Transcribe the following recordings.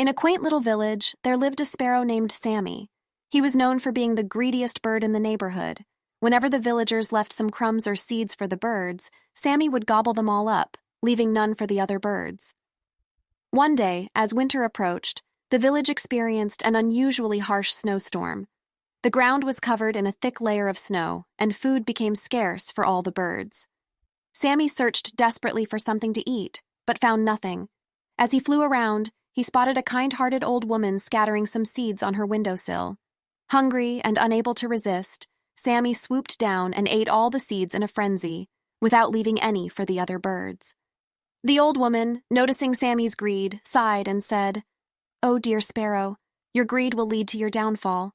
In a quaint little village, there lived a sparrow named Sammy. He was known for being the greediest bird in the neighborhood. Whenever the villagers left some crumbs or seeds for the birds, Sammy would gobble them all up, leaving none for the other birds. One day, as winter approached, the village experienced an unusually harsh snowstorm. The ground was covered in a thick layer of snow, and food became scarce for all the birds. Sammy searched desperately for something to eat, but found nothing. As he flew around, he spotted a kind-hearted old woman scattering some seeds on her windowsill. Hungry and unable to resist, Sammy swooped down and ate all the seeds in a frenzy, without leaving any for the other birds. The old woman, noticing Sammy's greed, sighed and said, "Oh, dear sparrow, your greed will lead to your downfall."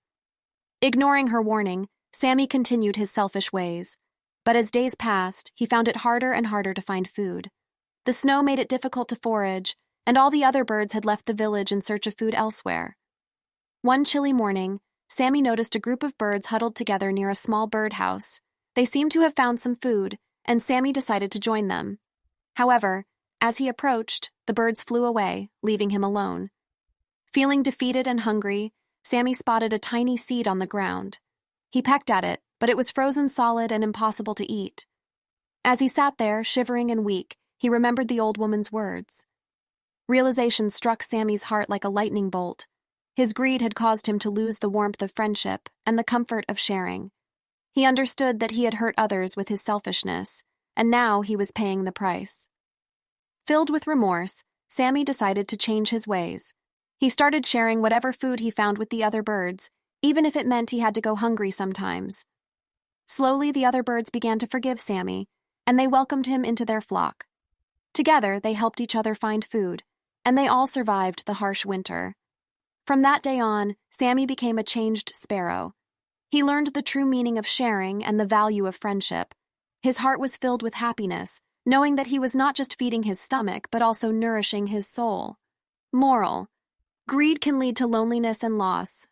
Ignoring her warning, Sammy continued his selfish ways. But as days passed, he found it harder and harder to find food. The snow made it difficult to forage, and all the other birds had left the village in search of food elsewhere. One chilly morning, Sammy noticed a group of birds huddled together near a small birdhouse. They seemed to have found some food, and Sammy decided to join them. However, as he approached, the birds flew away, leaving him alone. Feeling defeated and hungry, Sammy spotted a tiny seed on the ground. He pecked at it, but it was frozen solid and impossible to eat. As he sat there, shivering and weak, he remembered the old woman's words. Realization struck Sammy's heart like a lightning bolt. His greed had caused him to lose the warmth of friendship and the comfort of sharing. He understood that he had hurt others with his selfishness, and now he was paying the price. Filled with remorse, Sammy decided to change his ways. He started sharing whatever food he found with the other birds, even if it meant he had to go hungry sometimes. Slowly, the other birds began to forgive Sammy, and they welcomed him into their flock. Together, they helped each other find food, and they all survived the harsh winter. From that day on, Sammy became a changed sparrow. He learned the true meaning of sharing and the value of friendship. His heart was filled with happiness, knowing that he was not just feeding his stomach, but also nourishing his soul. Moral: greed can lead to loneliness and loss,